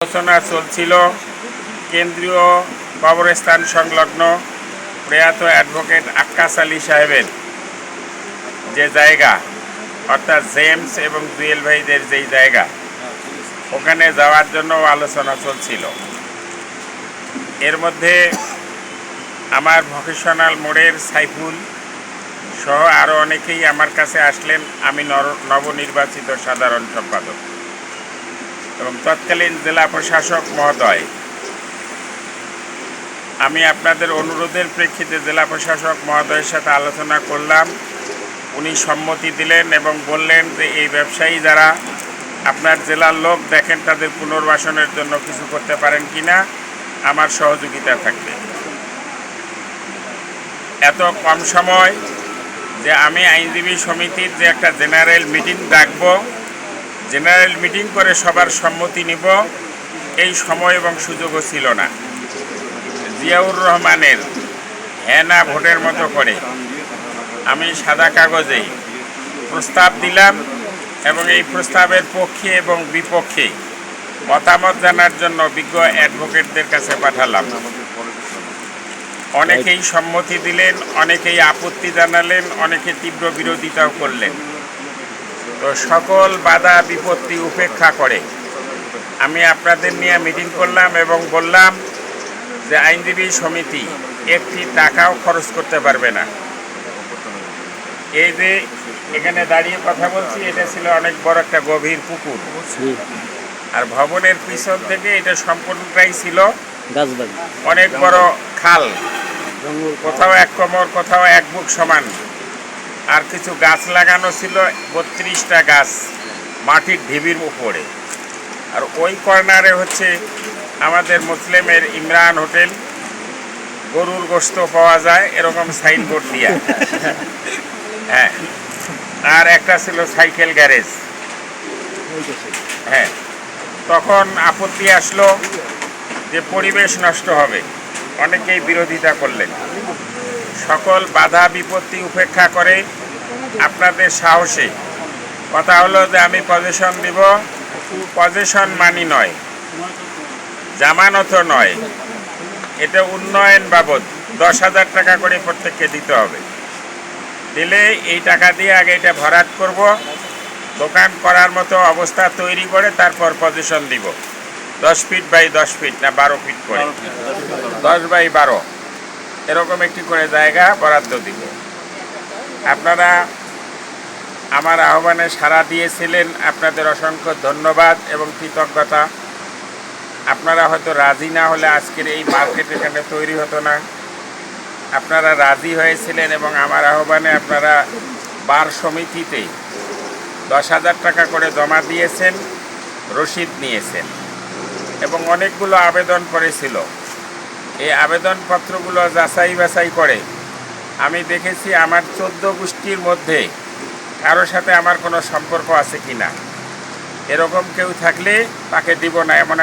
আলোচনা চলছিল কেন্দ্রীয় কবরস্থান সংলগ্ন প্রয়াত অ্যাডভোকেট আক্কাস আলী সাহেবের যে জায়গা, অর্থাৎ জেমস এবং জুয়েল ভাইদের যেই জায়গা, ওখানে যাওয়ার জন্য আলোচনা চলছিল। এর মধ্যে আমার ভকেশনাল মোড়ের সাইফুল সহ আরও অনেকেই আমার কাছে আসলেন। আমি নবনির্বাচিত সাধারণ সম্পাদক এবং তৎকালীন জেলা প্রশাসক মহোদয়, আমি আপনাদের অনুরোধের প্রেক্ষিতে জেলা প্রশাসক মহোদয়ের সাথে আলোচনা করলাম। উনি সম্মতি দিলেন এবং বললেন যে এই ব্যবসায়ী যারা আপনার জেলার লোক, দেখেন তাদের পুনর্বাসনের জন্য কিছু করতে পারেন কিনা, আমার সহযোগিতা থাকবে। এত কম সময় যে আমি আইনজীবী সমিতির যে একটা জেনারেল মিটিং ডাকব, জেনারেল মিটিং করে সবার সম্মতি নিব, এই সময় এবং সুযোগও ছিল না। জিয়াউর রহমানের হ্যাঁ না ভোটের মতো করে আমি সাদা কাগজেই প্রস্তাব দিলাম এবং এই প্রস্তাবের পক্ষে এবং বিপক্ষে মতামত জানার জন্য বিজ্ঞ অ্যাডভোকেটদের কাছে পাঠালাম। অনেকেই সম্মতি দিলেন, অনেকেই আপত্তি জানালেন, অনেকে তীব্র বিরোধিতাও করলেন। তো সকল বাধা বিপত্তি উপেক্ষা করে আমি আপনাদের নিয়ে মিটিং করলাম এবং বললাম যে আইনজীবী সমিতি একটি টাকাও খরচ করতে পারবে না। এই যে এখানে দাঁড়িয়ে কথা বলছি, এটা ছিল অনেক বড় একটা গভীর পুকুর, আর ভবনের পিছন থেকে এটা সম্পূর্ণটাই ছিল অনেক বড় খাল, কোথাও এক কোমর, কোথাও এক বুক সমান। আর কিছু গাছ লাগানো ছিল, 32টা গাছ মাটির ঢিবির উপরে। আর ওই কর্নারে হচ্ছে আমাদের মুসলিমের ইমরান হোটেল, গরুর গোশত পাওয়া যায় এরকম সাইনবোর্ড দিয়া, হ্যাঁ। আর একটা ছিল সাইকেল গ্যারেজ, হ্যাঁ। তখন আপত্তি আসলো যে পরিবেশ নষ্ট হবে, অনেকেই বিরোধিতা করলেন। সকল বাধা বিপত্তি উপেক্ষা করে আপনাদের সাহসে কথা হলো যে আমি পজেশন দিব। পজেশন মানি নয়, জামানতও নয়, এটা উন্নয়ন বাবদ 10,000 টাকা করে প্রত্যেককে দিতে হবে। দিলে এই টাকা দিয়ে আগে এটা ভরাট করব, দোকান করার মতো অবস্থা তৈরি করে তারপর পজেশন দিব। 10 ফিট বাই 10 ফিট না 12 ফিট করে, 10 বাই 12 এরকম একটি করে জায়গা বরাদ্দ দিব। আপনারা আমার আহ্বানে সাড়া দিয়েছিলেন, আপনাদের অসংখ্য ধন্যবাদ এবং কৃতজ্ঞতা। আপনারা হয়তো রাজি না হলে আজকের এই মার্কেট এখানে তৈরি হতো না। আপনারা রাজি হয়েছিলেন এবং আমার আহ্বানে আপনারা বার সমিতিতে 10,000 টাকা করে জমা দিয়েছেন, রসিদ নিয়েছেন এবং অনেকগুলো আবেদন করেছিল। এই আবেদনপত্রগুলো যাচাই বাছাই করে আমি দেখেছি আমার 14 গোষ্ঠীর মধ্যে কারো সাথে আমার কোনো সম্পর্ক আছে কি না। এরকম কেউ থাকলে তাকে দিব না, এমন